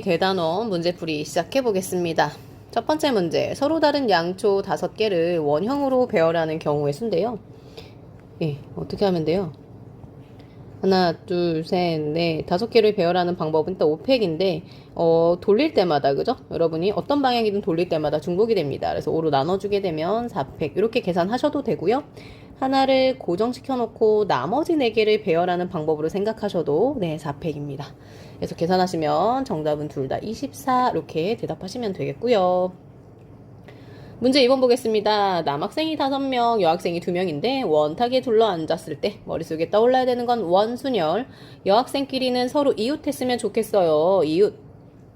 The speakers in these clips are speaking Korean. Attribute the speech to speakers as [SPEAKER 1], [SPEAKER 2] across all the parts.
[SPEAKER 1] 대단원 문제풀이 시작해 보겠습니다. 첫 번째 문제, 서로 다른 양초 5개를 원형으로 배열하는 경우의 수인데요. 예, 어떻게 하면 돼요? 하나, 둘, 셋, 넷, 5개를 배열하는 방법은 일단 5팩인데, 돌릴 때마다, 그죠? 여러분이 어떤 방향이든 돌릴 때마다 중복이 됩니다. 그래서 5로 나눠주게 되면 4팩, 이렇게 계산하셔도 되고요. 하나를 고정시켜 놓고 나머지 4개를 배열하는 방법으로 생각하셔도 4팩입니다. 그래서 계산하시면 정답은 둘 다 24 이렇게 대답하시면 되겠고요. 문제 2번 보겠습니다. 남학생이 5명, 여학생이 2명인데 원탁에 둘러앉았을 때 머릿속에 떠올라야 되는 건 원순열. 여학생끼리는 서로 이웃했으면 좋겠어요. 이웃.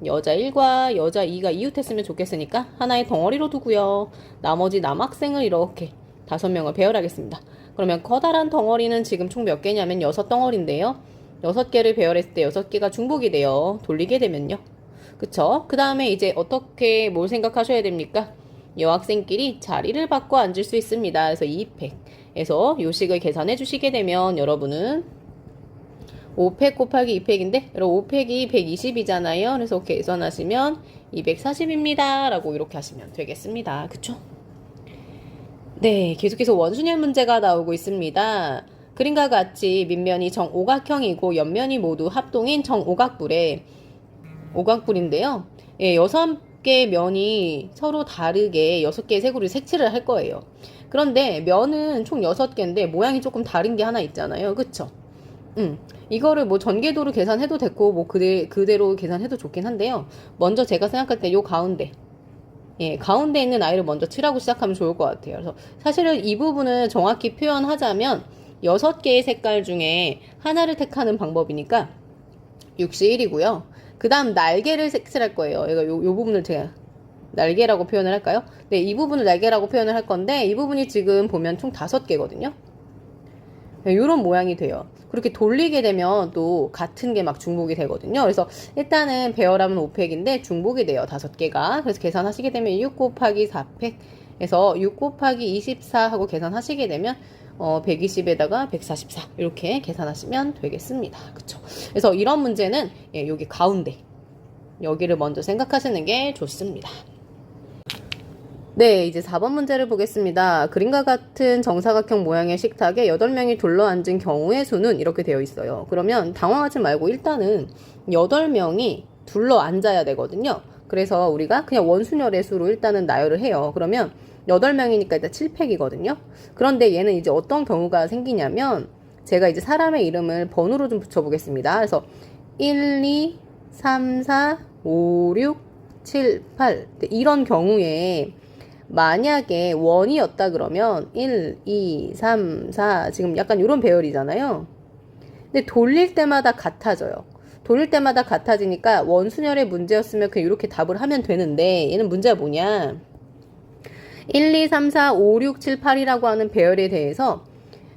[SPEAKER 1] 여자 1과 여자 2가 이웃했으면 좋겠으니까 하나의 덩어리로 두고요. 나머지 남학생을 이렇게 5명을 배열하겠습니다. 그러면 커다란 덩어리는 지금 총 몇 개냐면 6덩어리인데요. 6개를 배열했을 때 6개가 중복이 돼요. 돌리게 되면요. 그쵸? 그 다음에 이제 어떻게 뭘 생각하셔야 됩니까? 여학생끼리 자리를 바꿔 앉을 수 있습니다. 그래서 2팩에서 요식을 계산해 주시게 되면 여러분은 5팩 곱하기 2팩인데 여러분 5팩이 120이잖아요. 그래서 계산하시면 240입니다. 라고 이렇게 하시면 되겠습니다. 그쵸? 네, 계속해서 원순열 문제가 나오고 있습니다. 그림과 같이 밑면이 정오각형이고 옆면이 모두 합동인 정오각뿔에 오각뿔인데요. 예, 6개 면이 서로 다르게 6개의 색으로 색칠을 할 거예요. 그런데 면은 총 6개인데 모양이 조금 다른 게 하나 있잖아요. 그쵸? 이거를 뭐 전개도로 계산해도 됐고 뭐 그대로 계산해도 좋긴 한데요. 먼저 제가 생각할 때 요 가운데 가운데 있는 아이를 먼저 칠하고 시작하면 좋을 것 같아요. 그래서 사실은 이 부분을 정확히 표현하자면 6개의 색깔 중에 하나를 택하는 방법이니까 61이고요. 그 다음 날개를 색칠할 거예요. 요 부분을 제가 날개라고 표현을 할까요? 네, 이 부분을 날개라고 표현을 할 건데 이 부분이 지금 보면 총 5개거든요. 네, 이런 모양이 돼요. 그렇게 돌리게 되면 또 같은 게 막 중복이 되거든요. 그래서 일단은 배열하면 5팩인데 중복이 돼요. 5개가. 그래서 계산하시게 되면 6 곱하기 4팩에서 6 곱하기 24 하고 계산하시게 되면 120에다가 144 이렇게 계산하시면 되겠습니다. 그쵸? 그래서 이런 문제는 여기 가운데 여기를 먼저 생각하시는 게 좋습니다. 네, 이제 4번 문제를 보겠습니다. 그림과 같은 정사각형 모양의 식탁에 8명이 둘러앉은 경우의 수는 이렇게 되어 있어요. 그러면 당황하지 말고 일단은 8명이 둘러앉아야 되거든요. 그래서 우리가 그냥 원순열의 수로 일단은 나열을 해요. 그러면 8명이니까 일단 7팩이거든요. 그런데 얘는 이제 어떤 경우가 생기냐면 제가 이제 사람의 이름을 번호로 좀 붙여보겠습니다. 그래서 1, 2, 3, 4, 5, 6, 7, 8 이런 경우에 만약에 원이었다 그러면 1, 2, 3, 4 지금 약간 이런 배열이잖아요. 근데 돌릴 때마다 같아져요. 돌릴 때마다 같아지니까 원순열의 문제였으면 그냥 이렇게 답을 하면 되는데 얘는 문제가 뭐냐 1, 2, 3, 4, 5, 6, 7, 8이라고 하는 배열에 대해서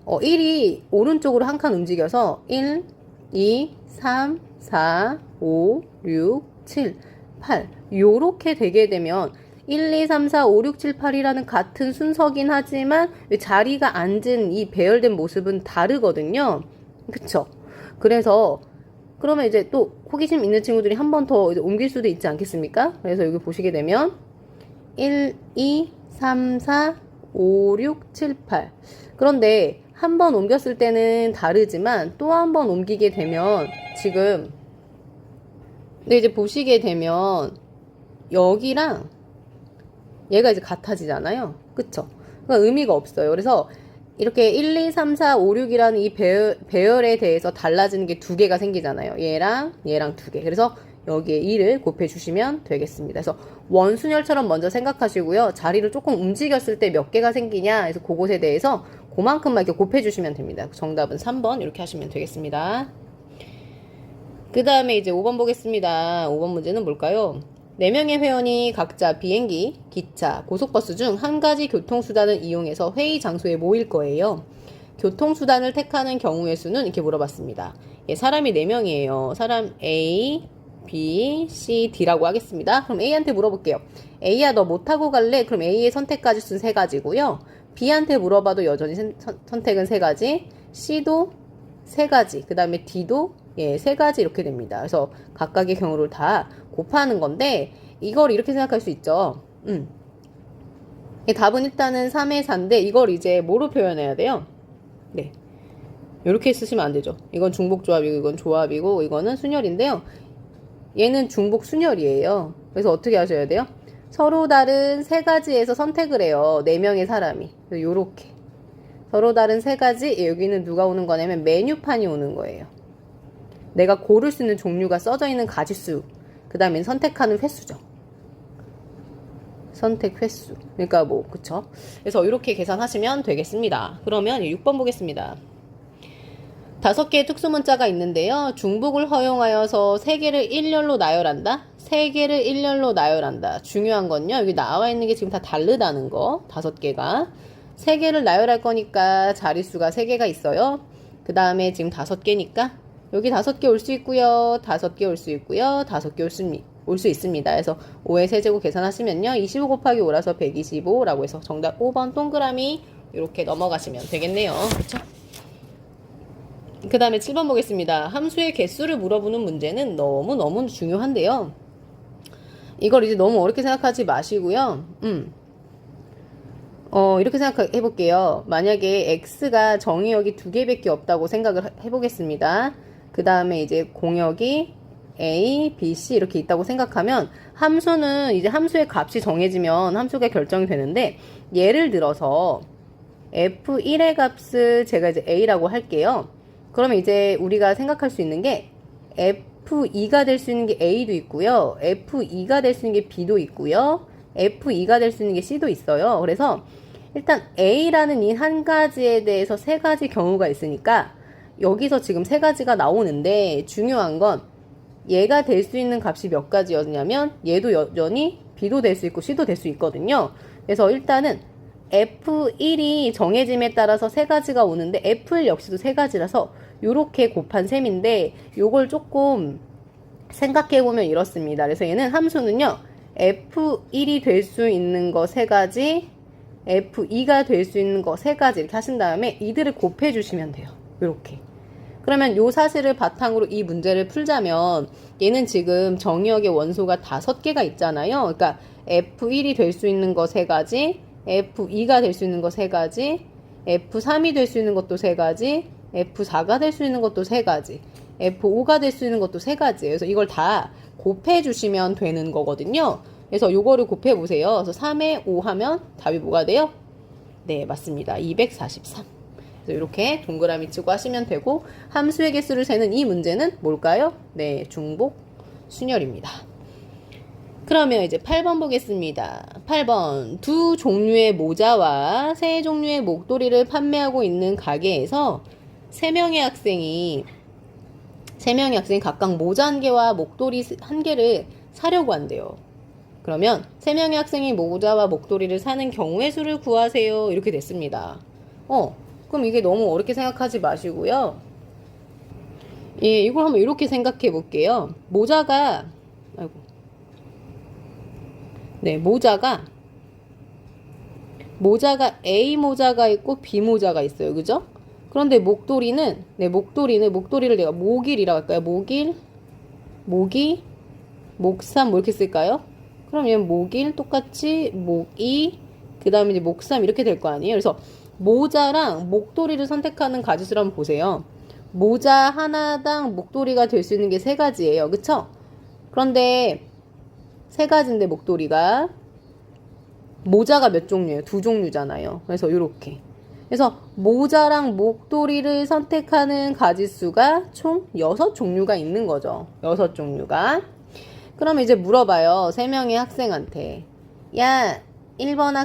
[SPEAKER 1] 1이 오른쪽으로 한 칸 움직여서 1, 2, 3, 4, 5, 6, 7, 8 요렇게 되게 되면 1, 2, 3, 4, 5, 6, 7, 8이라는 같은 순서긴 하지만 자리가 앉은 이 배열된 모습은 다르거든요. 그쵸? 그래서 그러면 이제 또 호기심 있는 친구들이 한 번 더 옮길 수도 있지 않겠습니까? 그래서 여기 보시게 되면 1, 2, 3, 4, 5, 6, 7, 8 그런데 한 번 옮겼을 때는 다르지만 또 한 번 옮기게 되면 지금 근데 이제 보시게 되면 여기랑 얘가 이제 같아지잖아요. 그쵸? 그러니까 의미가 없어요. 그래서 이렇게 1, 2, 3, 4, 5, 6이라는 이 배열에 대해서 달라지는 게 2개가 생기잖아요. 얘랑 2개. 그래서 여기에 2를 곱해주시면 되겠습니다. 그래서 원순열처럼 먼저 생각하시고요. 자리를 조금 움직였을 때 몇 개가 생기냐 해서 그것에 대해서 그만큼만 이렇게 곱해주시면 됩니다. 정답은 3번 이렇게 하시면 되겠습니다. 그 다음에 이제 5번 보겠습니다. 5번 문제는 뭘까요? 4명의 회원이 각자 비행기, 기차, 고속버스 중 한 가지 교통수단을 이용해서 회의 장소에 모일 거예요. 교통수단을 택하는 경우의 수는 이렇게 물어봤습니다. 사람이 4명이에요. 사람 A, B, C, D라고 하겠습니다. 그럼 A한테 물어볼게요. A야 너 뭐 타고 갈래? 그럼 A의 선택까지 순 3가지고요. B한테 물어봐도 여전히 선택은 3가지. C도 3가지. 그 다음에 D도 예, 세 가지 이렇게 됩니다. 그래서 각각의 경우를 다 곱하는 건데 이걸 이렇게 생각할 수 있죠. 답은 일단은 3의 4인데 이걸 이제 뭐로 표현해야 돼요? 네. 이렇게 쓰시면 안 되죠. 이건 중복조합이고 이건 조합이고 이거는 순열인데요. 얘는 중복 순열이에요. 그래서 어떻게 하셔야 돼요? 서로 다른 세 가지에서 선택을 해요. 4명의 사람이. 요렇게. 서로 다른 세 가지, 여기는 누가 오는 거냐면 메뉴판이 오는 거예요. 내가 고를 수 있는 종류가 써져 있는 가지수. 그 다음에 선택하는 횟수죠. 선택 횟수. 그러니까 뭐, 그쵸? 그래서 이렇게 계산하시면 되겠습니다. 그러면 6번 보겠습니다. 5개의 특수문자가 있는데요. 중복을 허용하여서 3개를 일렬로 나열한다. 3개를 일렬로 나열한다. 중요한 건요. 여기 나와 있는 게 지금 다 다르다는 거. 5개가. 3개를 나열할 거니까 자릿수가 3개가 있어요. 그 다음에 지금 5개니까 여기 5개 올 수 있고요. 5개 올 수 있고요. 5개 올 수 있습니다. 그래서 5의 세제곱 계산하시면요. 25 곱하기 5라서 125라고 해서 정답 5번 동그라미 이렇게 넘어가시면 되겠네요. 그렇죠? 그 다음에 7번 보겠습니다. 함수의 개수를 물어보는 문제는 너무너무 중요한데요. 이걸 이제 너무 어렵게 생각하지 마시고요. 이렇게 생각해 볼게요. 만약에 x가 정의역이 2개밖에 없다고 생각을 해보겠습니다. 그 다음에 이제 공역이 a, b, c 이렇게 있다고 생각하면 함수는 이제 함수의 값이 정해지면 함수가 결정이 되는데 예를 들어서 f1의 값을 제가 이제 a라고 할게요. 그러면 이제 우리가 생각할 수 있는 게 F2가 될 수 있는 게 A도 있고요. F2가 될 수 있는 게 B도 있고요. F2가 될 수 있는 게 C도 있어요. 그래서 일단 A라는 이 한 가지에 대해서 세 가지 경우가 있으니까 여기서 지금 세 가지가 나오는데 중요한 건 얘가 될 수 있는 값이 몇 가지였냐면 얘도 여전히 B도 될 수 있고 C도 될 수 있거든요. 그래서 일단은 F1이 정해짐에 따라서 세 가지가 오는데 F1 역시도 세 가지라서 요렇게 곱한 셈인데 요걸 조금 생각해보면 이렇습니다. 그래서 얘는 함수는요. F1이 될 수 있는 거 세 가지, F2가 될 수 있는 거 세 가지 이렇게 하신 다음에 이들을 곱해주시면 돼요. 요렇게. 그러면 요 사실을 바탕으로 이 문제를 풀자면 얘는 지금 정의역의 원소가 5개가 있잖아요. 그러니까 F1이 될 수 있는 거 세 가지, F2가 될 수 있는 거 세 가지, F3이 될 수 있는 것도 세 가지, F4가 될 수 있는 것도 세 가지, F5가 될 수 있는 것도 세 가지. 그래서 이걸 다 곱해 주시면 되는 거거든요. 그래서 요거를 곱해 보세요. 그래서 3에 5 하면 답이 뭐가 돼요? 네, 맞습니다. 243. 그래서 이렇게 동그라미 치고 하시면 되고 함수의 개수를 세는 이 문제는 뭘까요? 네, 중복 순열입니다. 그러면 이제 8번 보겠습니다. 8번. 2 종류의 모자와 3 종류의 목도리를 판매하고 있는 가게에서 3명의 학생이 각각 모자 1개와 목도리 1개를 사려고 한대요. 그러면 3명의 학생이 모자와 목도리를 사는 경우의 수를 구하세요. 이렇게 됐습니다. 그럼 이게 너무 어렵게 생각하지 마시고요. 예, 이걸 한번 이렇게 생각해 볼게요. 모자가 A 모자가 있고 B 모자가 있어요. 그죠? 그런데 목도리를 내가 목일이라고 할까요? 목이, 목삼 뭐 이렇게 쓸까요? 그럼 얘는 목일 똑같이 목이, 그 다음에 이제 목삼 이렇게 될 거 아니에요? 그래서 모자랑 목도리를 선택하는 가지수를 한번 보세요. 모자 하나당 목도리가 될 수 있는 게 3가지예요. 그쵸? 그런데 3가지인데 모자가 몇 종류예요? 2종류잖아요. 그래서 이렇게. 그래서 모자랑 목도리를 선택하는 가지수가 총 6종류가 있는 거죠. 6종류가. 그러면 이제 물어봐요. 3명의 학생한테. 야, 1번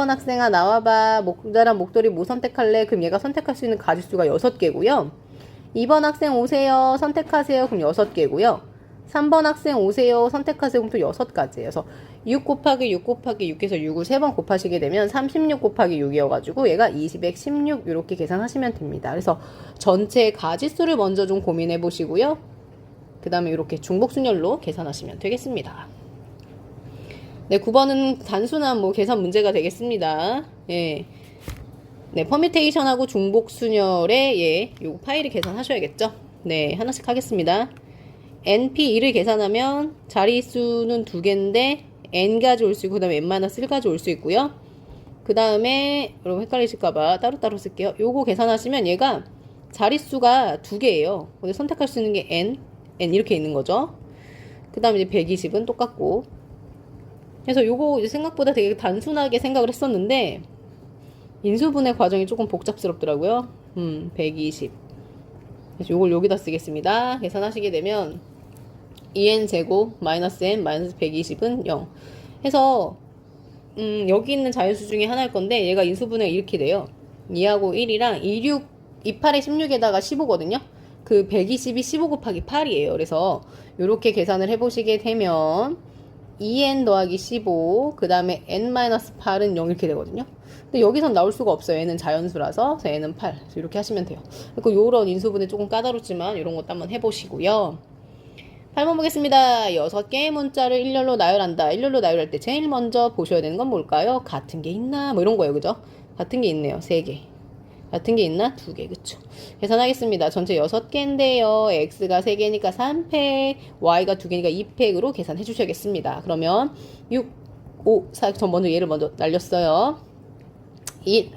[SPEAKER 1] 학생아 나와봐. 모자랑 목도리 뭐 선택할래? 그럼 얘가 선택할 수 있는 가지수가 6개고요. 2번 학생 오세요. 선택하세요. 그럼 6개고요. 3번 학생 오세요. 선택하세요. 그럼 또 6가지예요. 그래서 6 곱하기 6 곱하기 6해서 6을 3번 곱하시게 되면 36 곱하기 6이어가지고 얘가 216 이렇게 계산하시면 됩니다. 그래서 전체 가지수를 먼저 좀 고민해 보시고요. 그 다음에 이렇게 중복순열로 계산하시면 되겠습니다. 네, 9번은 단순한 계산 문제가 되겠습니다. 예. 네, 퍼뮤테이션하고 중복순열의 요 파일을 계산하셔야겠죠. 네, 하나씩 하겠습니다. NP1을 계산하면 자릿수는 2개인데 n까지 올 수 있고 그 다음에 n-1까지 올 수 있고요. 그 다음에 여러분 헷갈리실까봐 따로따로 쓸게요. 요거 계산하시면 얘가 자릿수가 2개예요. 근데 선택할 수 있는 게 n 이렇게 있는 거죠. 그 다음에 이제 120은 똑같고. 그래서 요거 이제 생각보다 되게 단순하게 생각을 했었는데 인수분해 과정이 조금 복잡스럽더라고요. 120. 그래서 요걸 여기다 쓰겠습니다. 계산하시게 되면 2n 제곱 마이너스 n 마이너스 120은 0 해서 여기 있는 자연수 중에 하나일 건데 얘가 인수분해가 이렇게 돼요. 2하고 1이랑 28에 16에다가 15거든요. 그 120이 15 곱하기 8이에요. 그래서 이렇게 계산을 해보시게 되면 2n 더하기 15 그 다음에 n-8은 0 이렇게 되거든요. 근데 여기선 나올 수가 없어요. 얘는 자연수라서. 그래서 얘는 8 이렇게 하시면 돼요. 그리고 요런 인수분해 조금 까다롭지만 이런 것도 한번 해보시고요. 8번 보겠습니다. 6개의 문자를 일렬로 나열한다. 일렬로 나열할 때 제일 먼저 보셔야 되는 건 뭘까요? 같은 게 있나? 뭐 이런 거예요. 그죠? 같은 게 있네요. 3개. 같은 게 있나? 2개. 그쵸? 계산하겠습니다. 전체 6개인데요. x가 3개니까 3팩, y가 2개니까 2팩으로 계산해 주셔야겠습니다. 그러면 6, 5, 4, 전 먼저 얘를 먼저 날렸어요. 1.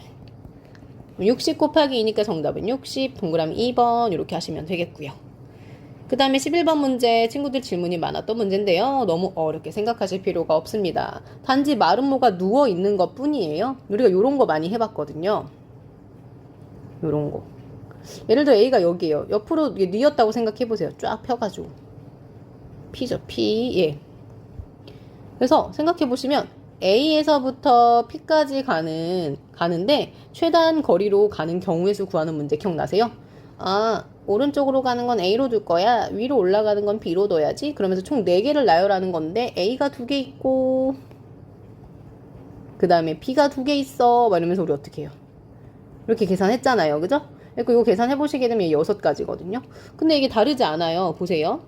[SPEAKER 1] 60 곱하기 2니까 정답은 60, 동그라미 2번 이렇게 하시면 되겠고요. 그 다음에 11번 문제, 친구들 질문이 많았던 문제인데요. 너무 어렵게 생각하실 필요가 없습니다. 단지 마름모가 누워있는 것 뿐이에요. 우리가 요런 거 많이 해봤거든요. 요런 거. 예를 들어 A가 여기에요. 옆으로 뉘었다고 생각해보세요. 쫙 펴가지고. P죠, P. 예. 그래서 생각해보시면 A에서부터 P까지 가는데 최단 거리로 가는 경우의 수 구하는 문제 기억나세요? 아, 오른쪽으로 가는 건 A로 둘 거야. 위로 올라가는 건 B로 둬야지. 그러면서 총 4개를 나열하는 건데 A가 2개 있고 그 다음에 B가 2개 있어. 막 이러면서 우리 어떻게 해요? 이렇게 계산했잖아요. 그죠? 그리고 이거 계산해 보시게 되면 6가지거든요. 근데 이게 다르지 않아요. 보세요.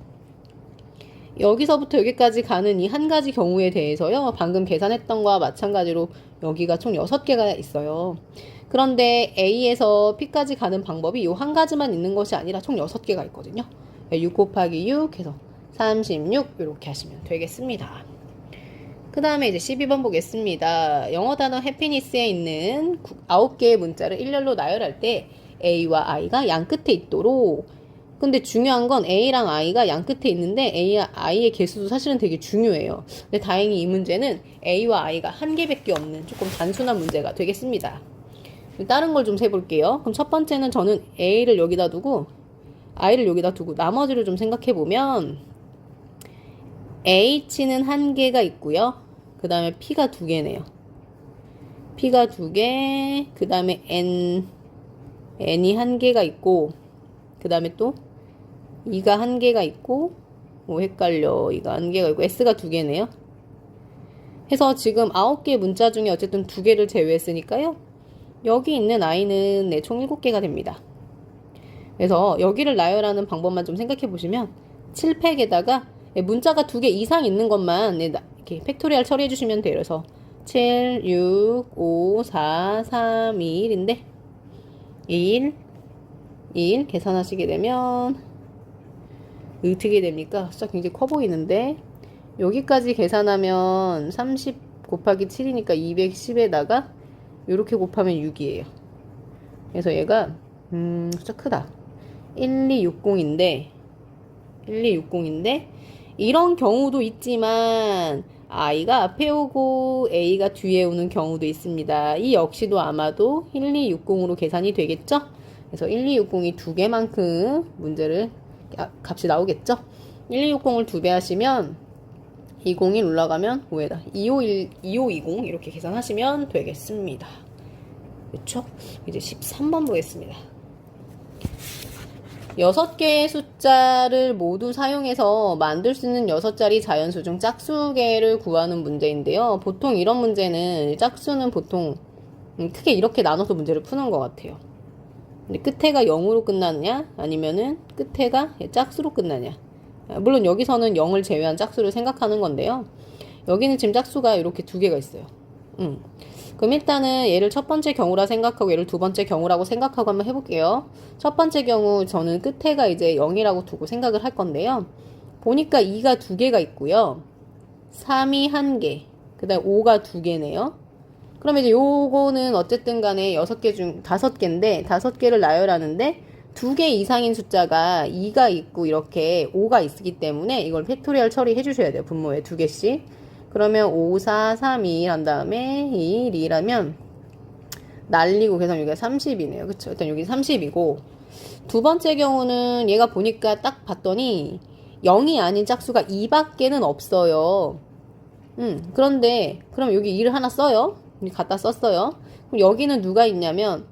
[SPEAKER 1] 여기서부터 여기까지 가는 이 한 가지 경우에 대해서요. 방금 계산했던 거와 마찬가지로 여기가 총 6개가 있어요. 그런데 A에서 P까지 가는 방법이 이 한 가지만 있는 것이 아니라 총 6개가 있거든요. 6 곱하기 6 해서 36 이렇게 하시면 되겠습니다. 그 다음에 이제 12번 보겠습니다. 영어 단어 해피니스에 있는 9개의 문자를 일렬로 나열할 때 A와 I가 양 끝에 있도록. 근데 중요한 건 A랑 I가 양 끝에 있는데 A와 I의 개수도 사실은 되게 중요해요. 근데 다행히 이 문제는 A와 I가 한 개밖에 없는 조금 단순한 문제가 되겠습니다. 다른 걸 좀 세볼게요. 그럼 첫 번째는 저는 A를 여기다 두고 I를 여기다 두고 나머지를 좀 생각해보면 H는 한 개가 있고요. 그 다음에 P가 2개네요. P가 2개, 그 다음에 N이 한 개가 있고, 그 다음에 또 E가 한 개가 있고, 헷갈려. E가 한 개가 있고, S가 2개네요. 해서 지금 9개의 문자 중에 어쨌든 2개를 제외했으니까요. 여기 있는 I는 총 7개가 됩니다. 그래서 여기를 나열하는 방법만 좀 생각해 보시면 7팩에다가 문자가 2개 이상 있는 것만 이렇게 팩토리얼 처리해 주시면 돼요. 그래서 7, 6, 5, 4, 3, 2, 1인데 1 계산하시게 되면 어떻게 됩니까? 숫자 굉장히 커 보이는데 여기까지 계산하면 30 곱하기 7이니까 210에다가 이렇게 곱하면 6이에요. 그래서 얘가 숫자 크다. 1260인데 이런 경우도 있지만 I가 앞에 오고 A가 뒤에 오는 경우도 있습니다. 이 역시도 아마도 1260으로 계산이 되겠죠? 그래서 1260이 2개만큼 문제를 값이 나오겠죠? 1260을 2배 하시면 201 올라가면 5에다 2520 이렇게 계산하시면 되겠습니다. 그렇죠? 이제 13번 보겠습니다. 6개의 숫자를 모두 사용해서 만들 수 있는 6자리 자연수 중 짝수개를 구하는 문제인데요. 보통 이런 문제는 짝수는 보통 크게 이렇게 나눠서 문제를 푸는 것 같아요. 근데 끝에가 0으로 끝나느냐 아니면은 끝에가 짝수로 끝나냐. 물론 여기서는 0을 제외한 짝수를 생각하는 건데요. 여기는 지금 짝수가 이렇게 2개가 있어요. 그럼 일단은 얘를 첫 번째 경우라 생각하고 얘를 두 번째 경우라고 생각하고 한번 해볼게요. 첫 번째 경우 저는 끝에가 이제 0이라고 두고 생각을 할 건데요. 보니까 2가 두 개가 있고요. 3이 한 개, 그 다음에 5가 두 개네요. 그러면 이제 요거는 어쨌든 간에 6개 중 5개인데 5개를 나열하는데 2개 이상인 숫자가 2가 있고 이렇게 5가 있기 때문에 이걸 팩토리얼 처리해 주셔야 돼요. 분모에 2개씩. 그러면 5, 4, 3, 2 한 다음에 1, 2라면 날리고 계산 여기가 30이네요. 그쵸? 일단 여기 30이고 두 번째 경우는 얘가 보니까 딱 봤더니 0이 아닌 짝수가 2밖에는 없어요. 그런데 그럼 여기 2를 하나 써요. 갖다 썼어요. 그럼 여기는 누가 있냐면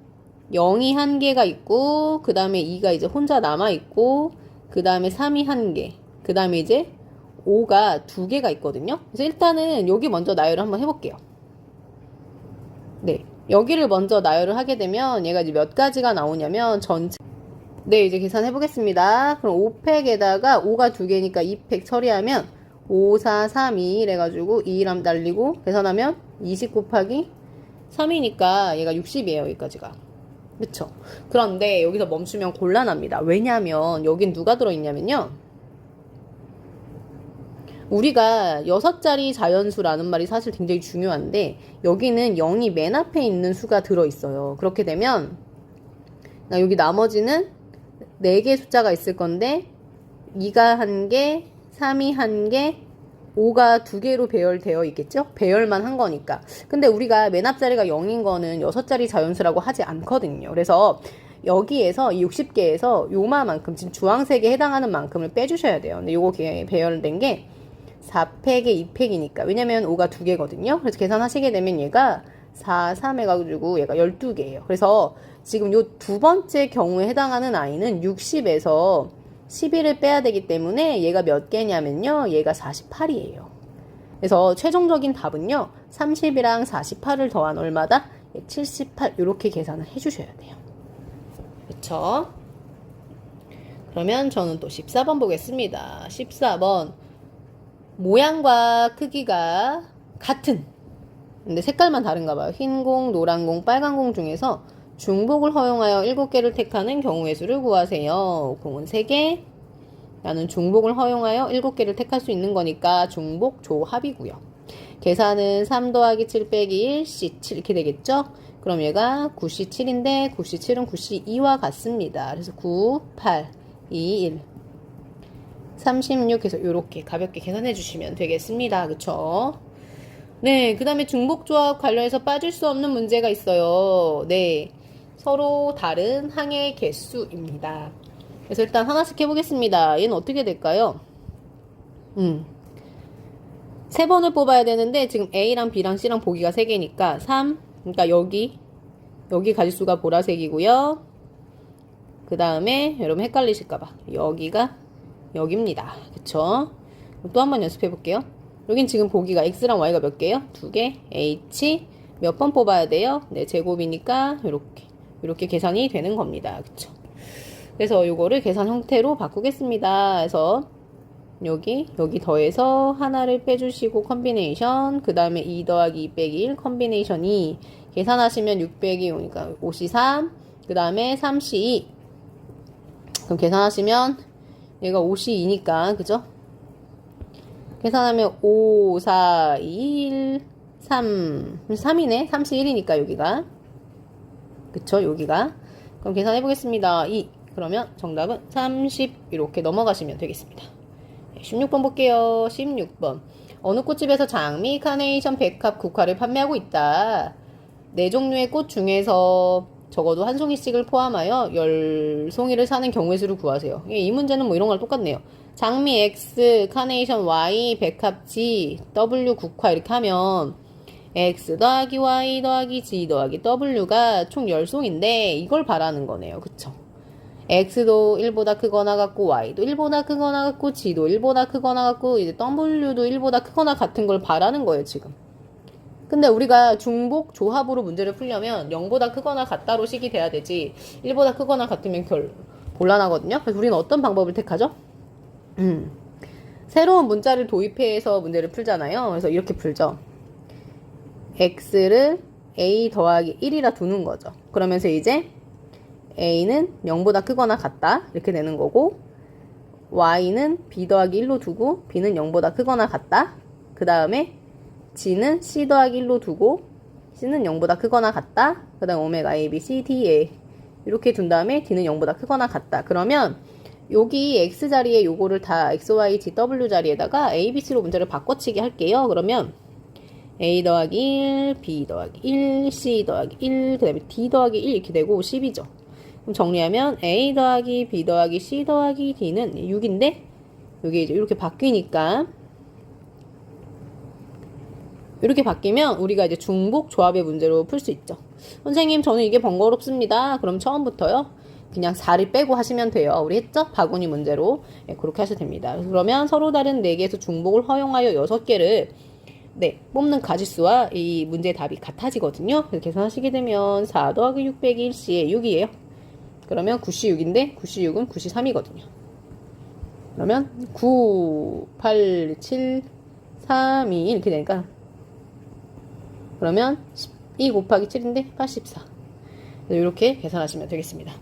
[SPEAKER 1] 0이 한 개가 있고 그 다음에 2가 이제 혼자 남아있고 그 다음에 3이 한 개, 그 다음에 이제 5가 두 개가 있거든요. 그래서 일단은 여기 먼저 나열을 한번 해볼게요. 네, 여기를 먼저 나열을 하게 되면 얘가 이제 몇 가지가 나오냐면 전체 네, 이제 계산해 보겠습니다. 그럼 5팩에다가 5가 두 개니까 2팩 처리하면 5, 4, 3, 2 이래가지고 2랑 날리고 계산하면 20 곱하기 3이니까 얘가 60이에요. 여기까지가. 그쵸? 그런데 여기서 멈추면 곤란합니다. 왜냐면 여긴 누가 들어있냐면요. 우리가 6자리 자연수라는 말이 사실 굉장히 중요한데 여기는 0이 맨 앞에 있는 수가 들어있어요. 그렇게 되면 여기 나머지는 4개 숫자가 있을 건데 2가 한 개, 3이 한 개, 5가 두 개로 배열되어 있겠죠? 배열만 한 거니까. 근데 우리가 맨 앞자리가 0인 거는 6자리 자연수라고 하지 않거든요. 그래서 여기에서 이 60개에서 요마만큼 지금 주황색에 해당하는 만큼을 빼주셔야 돼요. 근데 요거 배열된 게 4팩에 2팩이니까. 왜냐면 5가 두 개거든요. 그래서 계산하시게 되면 얘가 4, 3 해가지고 얘가 12개예요. 그래서 지금 요 두 번째 경우에 해당하는 아이는 60에서 11을 빼야 되기 때문에 얘가 몇 개냐면요. 얘가 48이에요. 그래서 최종적인 답은요. 30이랑 48을 더한 얼마다? 78 이렇게 계산을 해주셔야 돼요. 그쵸? 그러면 저는 또 14번 보겠습니다. 14번 모양과 크기가 같은 근데 색깔만 다른가 봐요. 흰 공, 노란 공, 빨간 공 중에서 중복을 허용하여 7개를 택하는 경우의 수를 구하세요. 공은 3개. 나는 중복을 허용하여 7개를 택할 수 있는 거니까 중복 조합이고요. 계산은 3 더하기 7 빼기 1, C7 이렇게 되겠죠? 그럼 얘가 9C7인데 9C7은 9C2와 같습니다. 그래서 9, 8, 2, 1. 36 해서 이렇게 가볍게 계산해 주시면 되겠습니다. 그쵸? 네, 그 다음에 중복조합 관련해서 빠질 수 없는 문제가 있어요. 네, 서로 다른 항의 개수입니다. 그래서 일단 하나씩 해보겠습니다. 얘는 어떻게 될까요? 3번을 뽑아야 되는데 지금 A랑 B랑 C랑 보기가 3개니까 3, 그러니까 여기 가지수가 보라색이고요. 그 다음에 여러분 헷갈리실까봐 여기가 여기입니다. 그쵸? 또 한번 연습해 볼게요. 여긴 지금 보기가 X랑 Y가 몇 개요? 2개. H 몇 번 뽑아야 돼요? 네, 제곱이니까 이렇게 계산이 되는 겁니다. 그쵸? 그래서 요거를 계산 형태로 바꾸겠습니다. 그래서 여기 더해서 하나를 빼주시고 컴비네이션 그 다음에 2 더하기 2 빼기 1 컴비네이션 2 계산하시면 6 빼기 5니까 5C3 그 다음에 3C2 그럼 계산하시면 얘가 5C2니까 그죠? 계산하면 5, 4, 2, 1, 3 3이네 3C1이니까 여기가 그쵸 여기가 그럼 계산해 보겠습니다. 2 그러면 정답은 30 이렇게 넘어가시면 되겠습니다. 16번 볼게요. 16번 어느 꽃집에서 장미, 카네이션, 백합, 국화를 판매하고 있다. 4종류의 꽃 중에서 적어도 한 송이씩을 포함하여 10송이를 사는 경우의 수를 구하세요. 이 문제는 뭐 이런 거랑 똑같네요. 장미 X, 카네이션 Y, 백합 G, W, 국화 이렇게 하면 X 더하기 Y 더하기 G 더하기 W가 총 10송인데 이걸 바라는 거네요. 그쵸? X도 1보다 크거나 같고 Y도 1보다 크거나 같고 G도 1보다 크거나 같고 이제 W도 1보다 크거나 같은 걸 바라는 거예요. 지금. 근데 우리가 중복 조합으로 문제를 풀려면 0보다 크거나 같다로 식이 돼야 되지 1보다 크거나 같으면 곤란하거든요. 그래서 우리는 어떤 방법을 택하죠? 새로운 문자를 도입해서 문제를 풀잖아요. 그래서 이렇게 풀죠. X를 a 더하기 1이라 두는 거죠. 그러면서 이제 a는 0보다 크거나 같다 이렇게 되는 거고, y는 b 더하기 1로 두고 b는 0보다 크거나 같다. 그 다음에 g는 c 더하기 1로 두고 c는 0보다 크거나 같다. 그 다음 오메가 a, b, c, d, a 이렇게 둔 다음에 d는 0보다 크거나 같다. 그러면 여기 x 자리에 요거를 다 x, y, z, w 자리에다가 a, b, c로 문제를 바꿔치기 할게요. 그러면 a 더하기 1, b 더하기 1, c 더하기 1, 그 다음에 d 더하기 1 이렇게 되고 10이죠. 그럼 정리하면 a 더하기 b 더하기 c 더하기 d는 6인데 여기 이제 이렇게 바뀌니까, 이렇게 바뀌면 우리가 이제 중복 조합의 문제로 풀 수 있죠. 선생님 저는 이게 번거롭습니다. 그럼 처음부터요 그냥 4를 빼고 하시면 돼요. 우리 했죠? 바구니 문제로. 네, 그렇게 하셔도 됩니다. 그러면 서로 다른 4개에서 중복을 허용하여 6개를 뽑는 가지수와 이 문제의 답이 같아지거든요. 그래서 계산하시게 되면 4 더하기 6 빼기 1C에 6이에요. 그러면 9C6인데 9C6은 9C3이거든요. 그러면 9, 8, 7, 3, 2 이렇게 되니까, 그러면 12 곱하기 7인데 84. 이렇게 계산하시면 되겠습니다.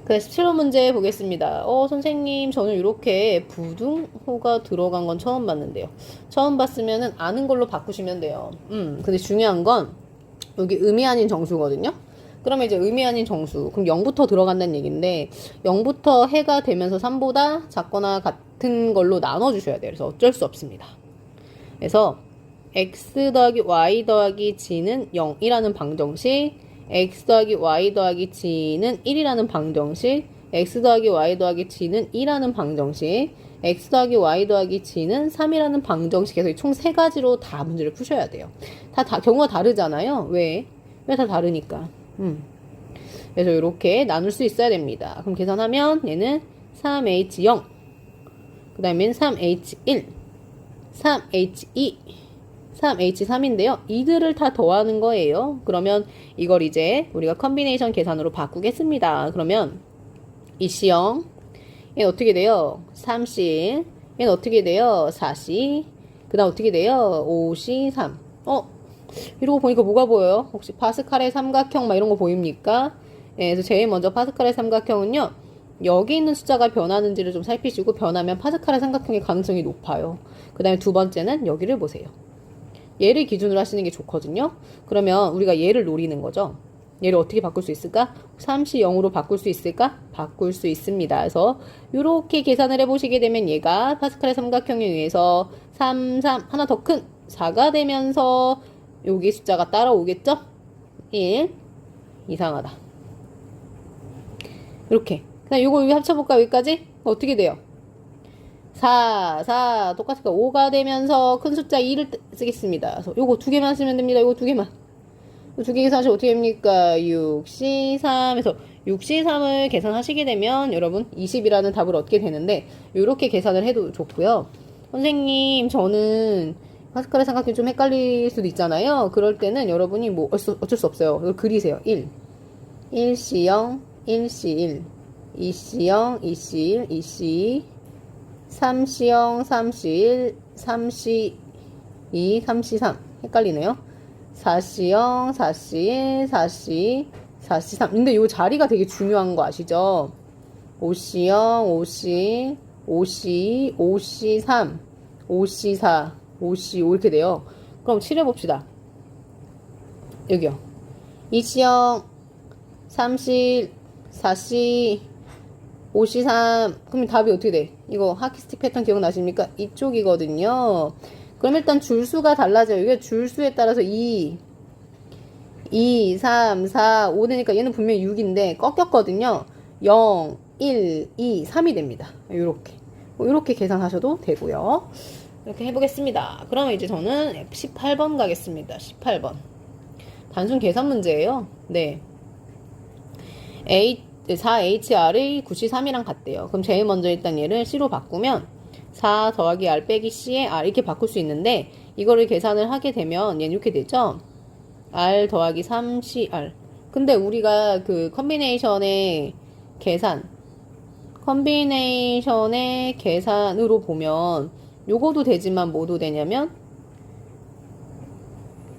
[SPEAKER 1] 그래서 17번 문제 보겠습니다. 선생님 저는 이렇게 부등호가 들어간 건 처음 봤는데요. 처음 봤으면은 아는 걸로 바꾸시면 돼요. 근데 중요한 건 여기 의미 아닌 정수거든요. 그러면 이제 의미 아닌 정수, 그럼 0부터 들어간다는 얘기인데 0부터 해가 되면서 3보다 작거나 같은 걸로 나눠주셔야 돼요. 그래서 어쩔 수 없습니다. 그래서 x 더하기 y 더하기 g는 0이라는 방정식, x 더하기 y 더하기 g는 1이라는 방정식, x 더하기 y 더하기 g는 2라는 방정식, x 더하기 y 더하기 g는 3이라는 방정식에서 총 3가지로 다 문제를 푸셔야 돼요. 다 경우가 다르잖아요. 왜 다 다르니까. 그래서 이렇게 나눌 수 있어야 됩니다. 그럼 계산하면 얘는 3h0, 그 다음엔 3h1, 3h2, 3h3인데요. 이들을 다 더하는 거예요. 그러면 이걸 이제 우리가 컨비네이션 계산으로 바꾸겠습니다. 그러면 2C0, 얘는 어떻게 돼요? 3C, 얘는 어떻게 돼요? 4C, 그 다음 어떻게 돼요? 5C3. 이러고 보니까 뭐가 보여요? 혹시 파스칼의 삼각형 막 이런 거 보입니까? 네, 그래서 제일 먼저 파스칼의 삼각형은요, 여기 있는 숫자가 변하는지를 좀 살피시고, 변하면 파스칼의 삼각형의 가능성이 높아요. 그 다음에 두 번째는 여기를 보세요. 얘를 기준으로 하시는 게 좋거든요. 그러면 우리가 얘를 노리는 거죠. 얘를 어떻게 바꿀 수 있을까? 3C 0으로 바꿀 수 있을까? 바꿀 수 있습니다. 그래서 이렇게 계산을 해보시게 되면 얘가 파스칼의 삼각형에 의해서 3, 3, 하나 더 큰 4가 되면서 여기 숫자가 따라오겠죠? 1. 이상하다. 이렇게. 그다음 요거 여기 합쳐볼까? 여기까지? 어떻게 돼요? 4 똑같으니까 5가 되면서 큰 숫자 2를 쓰겠습니다. 그래서 요거 2개만 쓰면 됩니다. 요거 2개만. 2개 계산하시면 어떻게 됩니까? 6C3 해서 6C3을 계산하시게 되면 여러분 20이라는 답을 얻게 되는데, 요렇게 계산을 해도 좋고요. 선생님 저는 파스칼의 삼각형이 좀 헷갈릴 수도 있잖아요. 그럴 때는 여러분이 뭐 어쩔 수 없어요. 이걸 그리세요. 1, 1C0, 1C1, 2C0, 2C1, 2C2, 3C0, 3C1, 3C2, 3C3. 헷갈리네요. 4C0, 4C1, 4C2, 4C3. 근데 이 자리가 되게 중요한 거 아시죠? 5C0, 5C, 5C2, 5C3, 5C4, 5C5 이렇게 돼요. 그럼 칠해봅시다. 여기요. 2C0, 3C, 4C, 5C3. 그럼 답이 어떻게 돼? 이거 하키스틱 패턴 기억나십니까? 이쪽이거든요. 그럼 일단 줄수가 달라져요. 이게 줄수에 따라서 2, 3, 4, 5 되니까 얘는 분명히 6인데 꺾였거든요. 0, 1, 2, 3이 됩니다. 요렇게 계산하셔도 되고요. 이렇게 해보겠습니다. 그러면 이제 저는 18번 가겠습니다. 18번. 단순 계산 문제예요. 네. 4HR이 9C3이랑 같대요. 그럼 제일 먼저 일단 얘를 C로 바꾸면 4 더하기 R 빼기 C에 R 이렇게 바꿀 수 있는데, 이거를 계산을 하게 되면 얘는 이렇게 되죠. R 더하기 3CR. 근데 우리가 그 컨비네이션의 계산으로 보면 요거도 되지만 뭐도 되냐면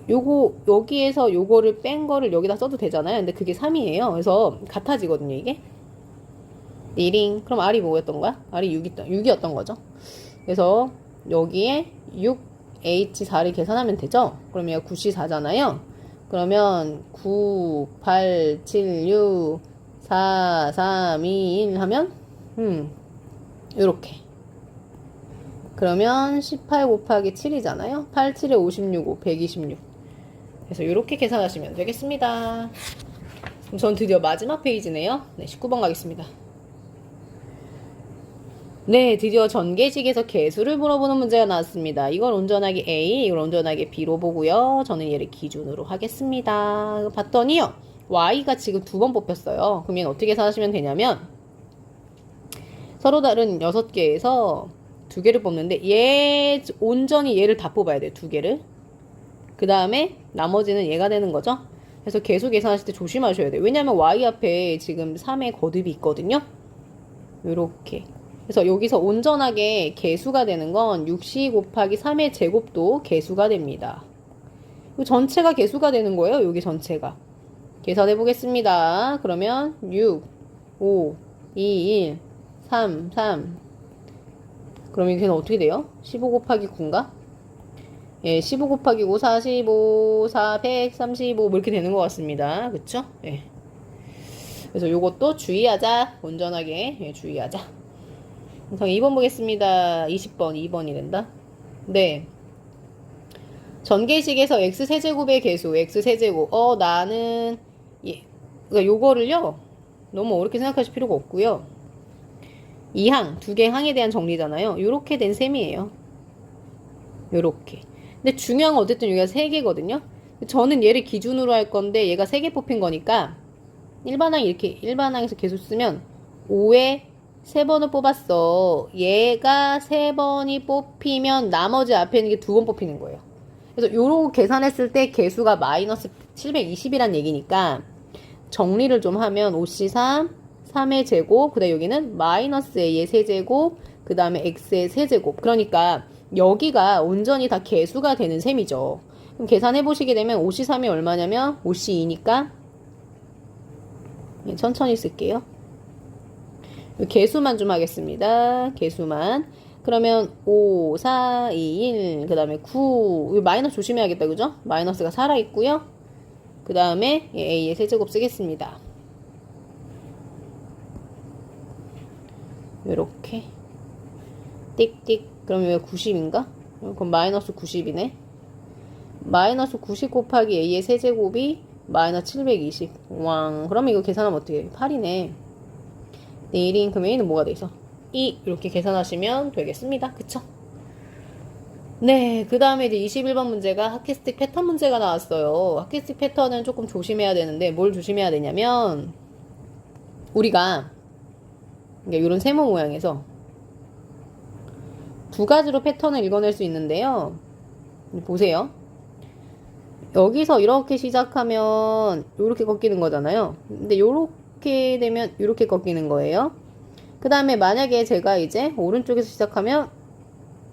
[SPEAKER 1] 요거 여기에서 요거를 뺀 거를 여기다 써도 되잖아요. 근데 그게 3이에요. 그래서 같아지거든요, 이게. 리링. 그럼 R이 뭐였던 거야? R이 6이었던 거죠. 그래서 여기에 6H4를 계산하면 되죠. 그럼 얘가 9C4잖아요. 그러면 9, 8, 7, 6, 4, 3, 2, 1 하면 요렇게. 그러면 18 곱하기 7이잖아요. 8, 7에 56, 5, 126. 그래서 이렇게 계산하시면 되겠습니다. 그럼 전 드디어 마지막 페이지네요. 네, 19번 가겠습니다. 네, 드디어 전개식에서 개수를 물어보는 문제가 나왔습니다. 이걸 온전하게 A, 이걸 온전하게 B로 보고요. 저는 얘를 기준으로 하겠습니다. 봤더니요, Y가 지금 2번 뽑혔어요. 그럼 얘는 어떻게 계산하시면 되냐면, 서로 다른 6개에서 2개를 뽑는데, 온전히 얘를 다 뽑아야 돼요. 2개를. 그 다음에 나머지는 얘가 되는 거죠. 그래서 개수 계산하실 때 조심하셔야 돼요. 왜냐면 Y 앞에 지금 3의 거듭이 있거든요. 요렇게. 그래서 여기서 온전하게 개수가 되는 건 6C 곱하기 3의 제곱도 개수가 됩니다. 이 전체가 개수가 되는 거예요. 여기 전체가. 계산해 보겠습니다. 그러면 6, 5, 2, 1, 3, 3. 그럼 이게 어떻게 돼요? 15 곱하기 9인가? 예, 15 곱하기 5, 45, 4, 135, 뭐 이렇게 되는 것 같습니다. 그쵸? 예. 그래서 요것도 주의하자. 온전하게. 예, 주의하자. 그래서 2번 보겠습니다. 20번, 2번이 된다. 네. 전개식에서 x세제곱의 개수, x세제곱. 나는, 예. 그러니까 요거를요, 너무 어렵게 생각하실 필요가 없고요. 이 항, 2개 항에 대한 정리잖아요. 요렇게 된 셈이에요. 요렇게. 근데 중요한 건 어쨌든 여기가 3개거든요. 저는 얘를 기준으로 할 건데 얘가 3개 뽑힌 거니까 일반항 이렇게 일반항에서 계속 쓰면 5에 3번을 뽑았어. 얘가 3번이 뽑히면 나머지 앞에 있는 게 2번 뽑히는 거예요. 그래서 요런 계산했을 때 개수가 마이너스 720이란 얘기니까 정리를 좀 하면 5C3, 3의 제곱, 그 다음에 여기는 마이너스 A의 세제곱, 그 다음에 X의 세제곱. 그러니까 여기가 온전히 다 개수가 되는 셈이죠. 그럼 계산해 보시게 되면 5C3이 얼마냐면 5C2니까 천천히 쓸게요. 개수만 좀 하겠습니다. 개수만. 그러면 5, 4, 2, 1, 그 다음에 9. 마이너스 조심해야겠다. 그죠? 마이너스가 살아있고요. 그 다음에 A의 세제곱 쓰겠습니다. 요렇게. 띡띡. 그럼 여기가 90인가? 그럼 마이너스 90이네. 마이너스 90 곱하기 A의 세제곱이 마이너스 720. 왕. 그러면 이거 계산하면 어떻게 해? 8이네. 내일인 그럼 A는 뭐가 돼 있어? 2. 이렇게 계산하시면 되겠습니다. 그쵸? 네. 그 다음에 이제 21번 문제가 하키스틱 패턴 문제가 나왔어요. 하키스틱 패턴은 조금 조심해야 되는데 뭘 조심해야 되냐면 우리가 이런 세모 모양에서 2가지로 패턴을 읽어낼 수 있는데요. 보세요. 여기서 이렇게 시작하면 이렇게 꺾이는 거잖아요. 근데 이렇게 되면 이렇게 꺾이는 거예요. 그 다음에 만약에 제가 이제 오른쪽에서 시작하면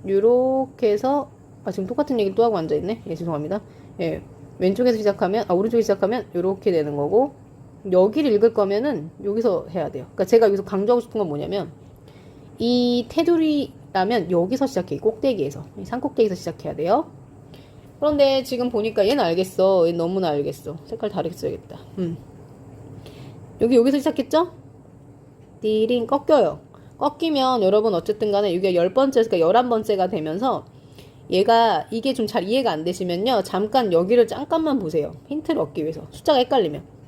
[SPEAKER 1] 이렇게 해서 지금 똑같은 얘기를 또 하고 앉아있네. 예, 죄송합니다. 예, 왼쪽에서 시작하면 오른쪽에서 시작하면 이렇게 되는 거고 여기를 읽을 거면은 여기서 해야 돼요. 그러니까 제가 여기서 강조하고 싶은 건 뭐냐면 이 테두리라면 여기서 시작해. 꼭대기에서. 산꼭대기에서 시작해야 돼요. 그런데 지금 보니까 얘는 알겠어. 얘는 너무나 알겠어. 색깔 다르게 써야겠다. 여기서 시작했죠? 띠링 꺾여요. 꺾이면 여러분 어쨌든 간에 여기가 10번째, 그러니까 11번째가 되면서 얘가 이게 좀 잘 이해가 안 되시면요. 잠깐 여기를 잠깐만 보세요. 힌트를 얻기 위해서. 숫자가 헷갈리면.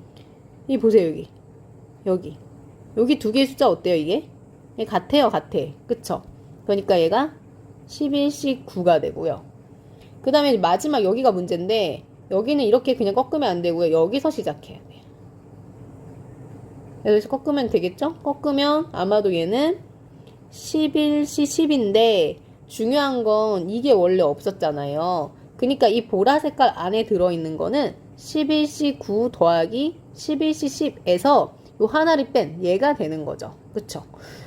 [SPEAKER 1] 이 보세요, 여기. 여기 2개의 숫자 어때요, 이게? 같아요, 같아. 그쵸? 그러니까 얘가 11씩 9가 되고요. 그 다음에 마지막 여기가 문제인데 여기는 이렇게 그냥 꺾으면 안 되고요. 여기서 시작해야 돼요. 여기서 꺾으면 되겠죠? 꺾으면 아마도 얘는 11시 10인데 중요한 건 이게 원래 없었잖아요. 그러니까 이 보라 색깔 안에 들어있는 거는 11시 9 더하기 11시 10에서 요 하나를 뺀 얘가 되는 거죠. 그쵸?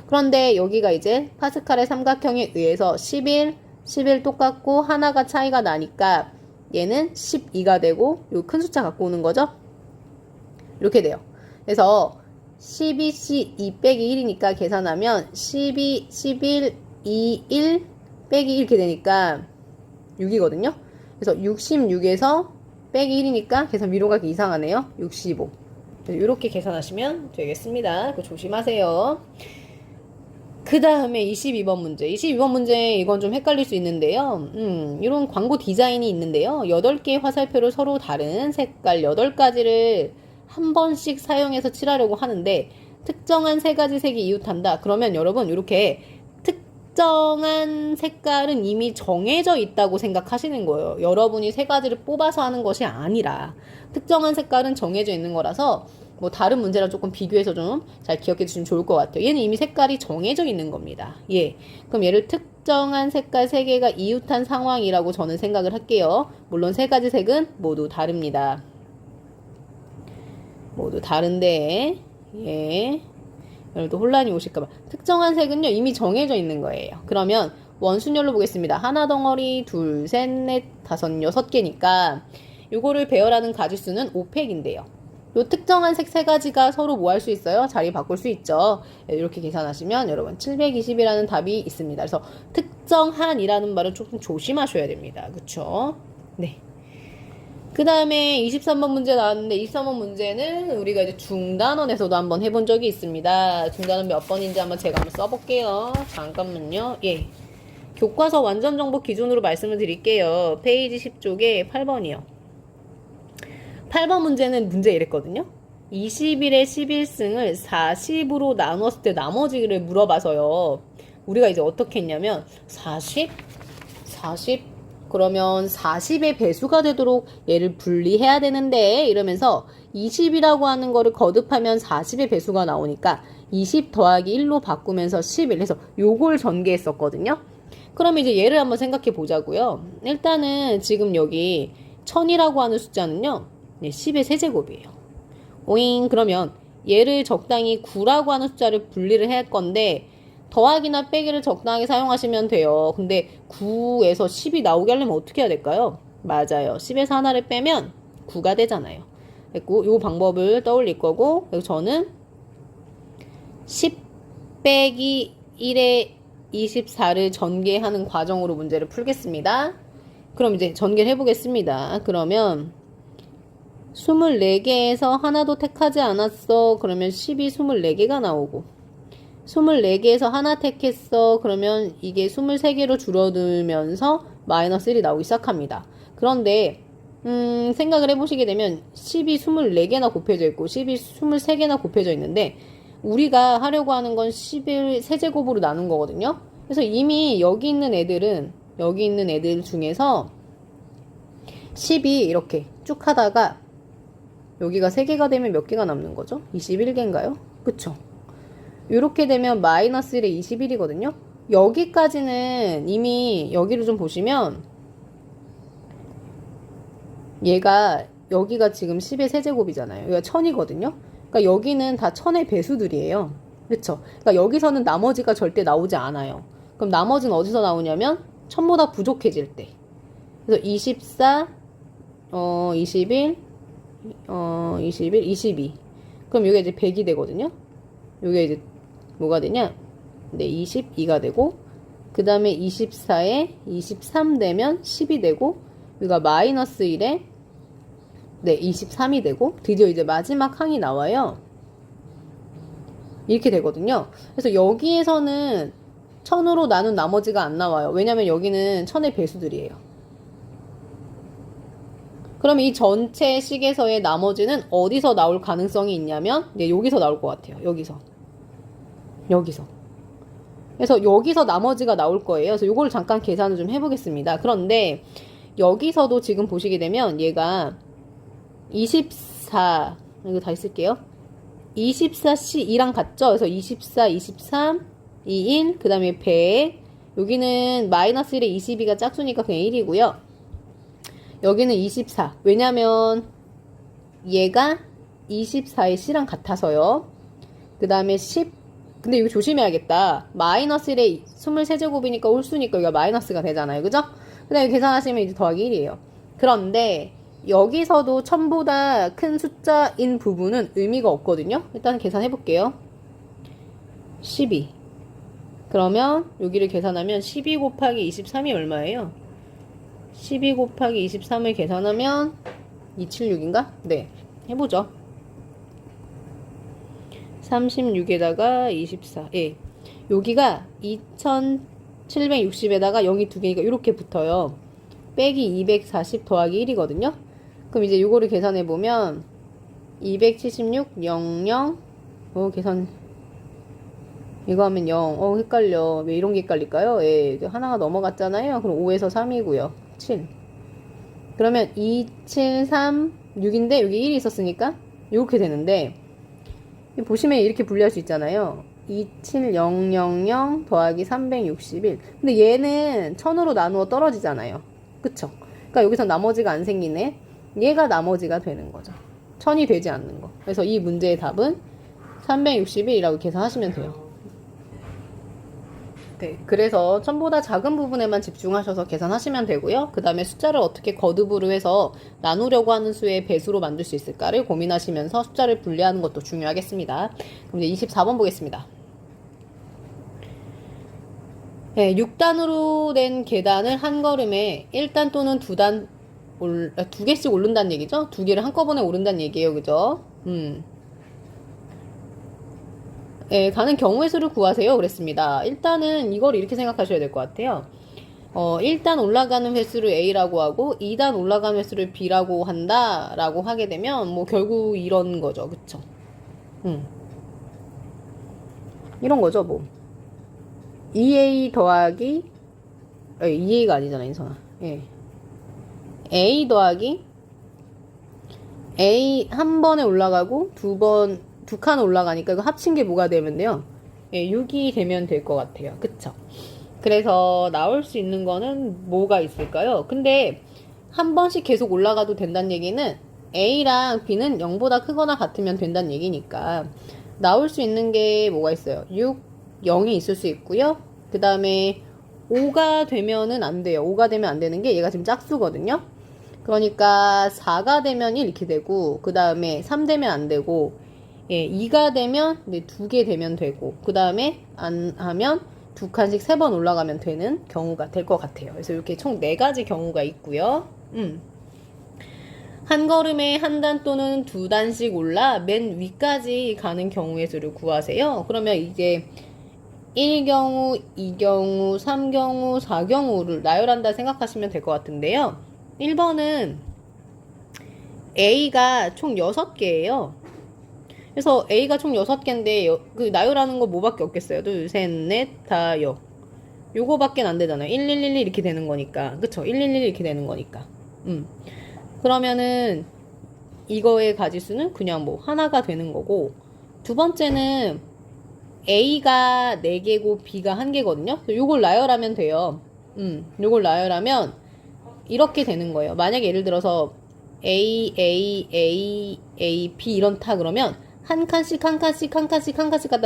[SPEAKER 1] 그런데 여기가 이제 파스칼의 삼각형에 의해서 11 똑같고 하나가 차이가 나니까 얘는 12가 되고 요 큰 숫자 갖고 오는 거죠. 이렇게 돼요. 그래서 12C 2 빼기 1이니까 계산하면 12, 11, 2, 1 빼기 1 이렇게 되니까 6이거든요. 그래서 66에서 빼기 1이니까 계산 위로 가기 이상하네요. 65. 이렇게 계산하시면 되겠습니다. 그거 조심하세요. 그 다음에 22번 문제. 22번 문제 이건 좀 헷갈릴 수 있는데요. 이런 광고 디자인이 있는데요. 8개의 화살표를 서로 다른 색깔 8가지를 한 번씩 사용해서 칠하려고 하는데 특정한 3가지 색이 이웃한다. 그러면 여러분 이렇게 특정한 색깔은 이미 정해져 있다고 생각하시는 거예요. 여러분이 3가지를 뽑아서 하는 것이 아니라 특정한 색깔은 정해져 있는 거라서 뭐 다른 문제랑 조금 비교해서 좀 잘 기억해 주시면 좋을 것 같아요. 얘는 이미 색깔이 정해져 있는 겁니다. 예. 그럼 얘를 특정한 색깔 3개가 이웃한 상황이라고 저는 생각을 할게요. 물론 3가지 색은 모두 다릅니다. 모두 다른데, 예. 여러분도 혼란이 오실까봐. 특정한 색은요, 이미 정해져 있는 거예요. 그러면 원순열로 보겠습니다. 하나 덩어리, 둘, 셋, 넷, 다섯, 6개니까 요거를 배열하는 가지수는 5팩인데요. 요 특정한 색 3가지가 서로 뭐 할 수 있어요? 자리 바꿀 수 있죠. 이렇게 계산하시면 여러분 720이라는 답이 있습니다. 그래서 특정한이라는 말은 조금 조심하셔야 됩니다. 그쵸? 네. 그 다음에 23번 문제 나왔는데 23번 문제는 우리가 이제 중단원에서도 한번 해본 적이 있습니다. 중단원 몇 번인지 한번 제가 한번 써볼게요. 잠깐만요. 예. 교과서 완전 정보 기준으로 말씀을 드릴게요. 페이지 10쪽에 8번이요. 8번 문제는 문제 이랬거든요. 21의 11승을 40으로 나눴을 때 나머지를 물어봐서요. 우리가 이제 어떻게 했냐면 40 그러면 40의 배수가 되도록 얘를 분리해야 되는데 이러면서 20이라고 하는 거를 거듭하면 40의 배수가 나오니까 20 더하기 1로 바꾸면서 11 해서 요걸 전개했었거든요. 그럼 이제 얘를 한번 생각해 보자고요. 일단은 지금 여기 1000이라고 하는 숫자는요. 10의 세제곱이에요. 오잉. 그러면 얘를 적당히 9라고 하는 숫자를 분리를 할 건데 더하기나 빼기를 적당히 사용하시면 돼요. 근데 9에서 10이 나오게 하려면 어떻게 해야 될까요? 맞아요. 10에서 하나를 빼면 9가 되잖아요. 그리고 이 방법을 떠올릴 거고, 그리고 저는 10 빼기 1에 24를 전개하는 과정으로 문제를 풀겠습니다. 그럼 이제 전개를 해보겠습니다. 그러면 24개에서 하나도 택하지 않았어. 그러면 10이 24개가 나오고 24개에서 하나 택했어. 그러면 이게 23개로 줄어들면서 마이너스 1이 나오기 시작합니다. 그런데 생각을 해보시게 되면 10이 24개나 곱해져 있고 10이 23개나 곱해져 있는데 우리가 하려고 하는 건 10을 세제곱으로 나눈 거거든요. 그래서 이미 여기 있는 애들 중에서 10이 이렇게 쭉 하다가 여기가 3개가 되면 몇 개가 남는 거죠? 21개인가요? 그쵸? 이렇게 되면 마이너스 1에 21이거든요. 여기까지는 이미 여기를 좀 보시면 얘가 여기가 지금 10의 세제곱이잖아요. 여기가 1000이거든요. 그러니까 여기는 다 1000의 배수들이에요. 그쵸? 그러니까 여기서는 나머지가 절대 나오지 않아요. 그럼 나머지는 어디서 나오냐면 1000보다 부족해질 때. 그래서 24, 21, 22. 그럼 여기 이제 100이 되거든요. 여기 이제 뭐가 되냐? 네, 22가 되고, 그 다음에 24에 23 되면 10이 되고, 여기가 마이너스 1에 네, 23이 되고, 드디어 이제 마지막 항이 나와요. 이렇게 되거든요. 그래서 여기에서는 1000으로 나눈 나머지가 안 나와요. 왜냐면 여기는 1000의 배수들이에요. 그러면 이 전체 식에서의 나머지는 어디서 나올 가능성이 있냐면, 네, 여기서 나올 것 같아요. 여기서. 그래서 여기서 나머지가 나올 거예요. 그래서 요걸 잠깐 계산을 좀 해보겠습니다. 그런데 여기서도 지금 보시게 되면 얘가 24, 이거 다시 쓸게요. 24C2랑 같죠? 그래서 24, 23, 21, 그 다음에 100. 여기는 마이너스 1에 22가 짝수니까 그냥 1이고요. 여기는 24. 왜냐면 얘가 24의 C랑 같아서요. 그 다음에 10. 근데 이거 조심해야겠다. 마이너스 1에 23제곱이니까 홀수니까 여기가 마이너스가 되잖아요. 그죠? 그 다음에 계산하시면 이제 더하기 1이에요. 그런데 여기서도 1000보다 큰 숫자인 부분은 의미가 없거든요. 일단 계산해 볼게요. 12. 그러면 여기를 계산하면 12 곱하기 23이 얼마예요? 12 곱하기 23을 계산하면 276인가? 네. 해보죠. 36에다가 24. 예. 여기가 2760에다가 0이 두 개니까 이렇게 붙어요. 빼기 240 더하기 1이거든요. 그럼 이제 요거를 계산해 보면 276 00 계산 이거 하면 0. 헷갈려. 왜 이런 게 헷갈릴까요? 예, 하나가 넘어갔잖아요. 그럼 5에서 3이고요. 7. 그러면 2, 7, 3, 6인데 여기 1이 있었으니까 이렇게 되는데 보시면 이렇게 분리할 수 있잖아요. 27000 더하기 361. 근데 얘는 1000으로 나누어 떨어지잖아요. 그쵸? 그러니까 여기서 나머지가 안 생기네. 얘가 나머지가 되는 거죠. 1000이 되지 않는 거. 그래서 이 문제의 답은 361이라고 계산하시면 돼요. 네, 그래서 1000보다 작은 부분에만 집중하셔서 계산하시면 되고요. 그 다음에 숫자를 어떻게 거듭으로 해서 나누려고 하는 수의 배수로 만들 수 있을까를 고민하시면서 숫자를 분리하는 것도 중요하겠습니다. 그럼 이제 24번 보겠습니다. 네, 6단으로 된 계단을 한 걸음에 1단 또는 2개씩 오른다는 얘기죠? 2개를 한꺼번에 오른다는 얘기예요. 그죠? 예, 가는 경우의 수를 구하세요. 그랬습니다. 일단은 이걸 이렇게 생각하셔야 될 것 같아요. 1단 올라가는 횟수를 A라고 하고 2단 올라가는 횟수를 B라고 한다라고 하게 되면 뭐 결국 이런 거죠. 그쵸? 이런 거죠. 뭐 2A 더하기 2A가 아니잖아, 인선아. 예. A 더하기 A 한 번에 올라가고 두 칸 올라가니까 이거 합친 게 뭐가 되면 돼요? 예, 6이 되면 될 것 같아요. 그쵸? 그래서 나올 수 있는 거는 뭐가 있을까요? 근데 한 번씩 계속 올라가도 된다는 얘기는 A랑 B는 0보다 크거나 같으면 된다는 얘기니까 나올 수 있는 게 뭐가 있어요? 6, 0이 있을 수 있고요. 그 다음에 5가 되면은 안 돼요. 5가 되면 안 되는 게 얘가 지금 짝수거든요. 그러니까 4가 되면 1 이렇게 되고 그 다음에 3 되면 안 되고 예, 2가 되면 2개 되면 되고 그 다음에 안 하면 2칸씩 3번 올라가면 되는 경우가 될 것 같아요. 그래서 이렇게 총 4가지 경우가 있고요. 한 걸음에 한 단 또는 2단씩 올라 맨 위까지 가는 경우의 수를 구하세요. 그러면 이제 1경우, 2경우, 3경우, 4경우를 나열한다 생각하시면 될 것 같은데요. 1번은 A가 총 6개예요. 그래서 A가 총 6개인데 그 나열하는 거 뭐밖에 없겠어요? 둘, 셋, 넷, 다, 여. 요거밖에 안 되잖아요. 1111 이렇게 되는 거니까. 그쵸? 111 이렇게 되는 거니까. 그러면은 이거의 가지수는 그냥 뭐 하나가 되는 거고 두 번째는 A가 4개고 B가 1개거든요. 요걸 나열하면 돼요. 요걸 나열하면 이렇게 되는 거예요. 만약에 예를 들어서 A, A, A, A, B 이런 타 그러면 한 칸씩 갔다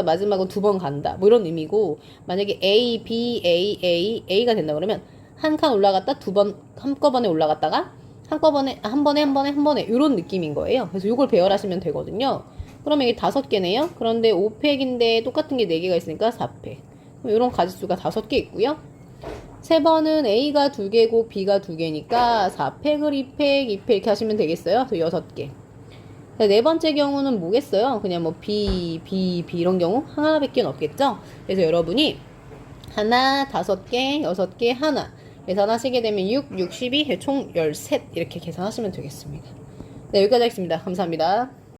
[SPEAKER 1] 마지막으로 2번 간다. 뭐 이런 의미고 만약에 A, B, A, A, A가 된다 그러면 한 칸 올라갔다 2번 한꺼번에 올라갔다가 한 번에 이런 느낌인 거예요. 그래서 이걸 배열하시면 되거든요. 그러면 이게 5개네요. 그런데 5팩인데 똑같은 게 4개가 있으니까 4팩. 이런 가지수가 5개 있고요. 세 번은 A가 2개고 B가 2개니까 4팩을 2팩 이렇게 하시면 되겠어요. 그래서 6개. 네 번째 경우는 뭐겠어요? 그냥 뭐 B 이런 경우 하나밖에 없겠죠? 그래서 여러분이 하나, 5개, 6개, 하나 계산하시게 되면 6, 12, 총 13 이렇게 계산하시면 되겠습니다. 네, 여기까지 하겠습니다. 감사합니다.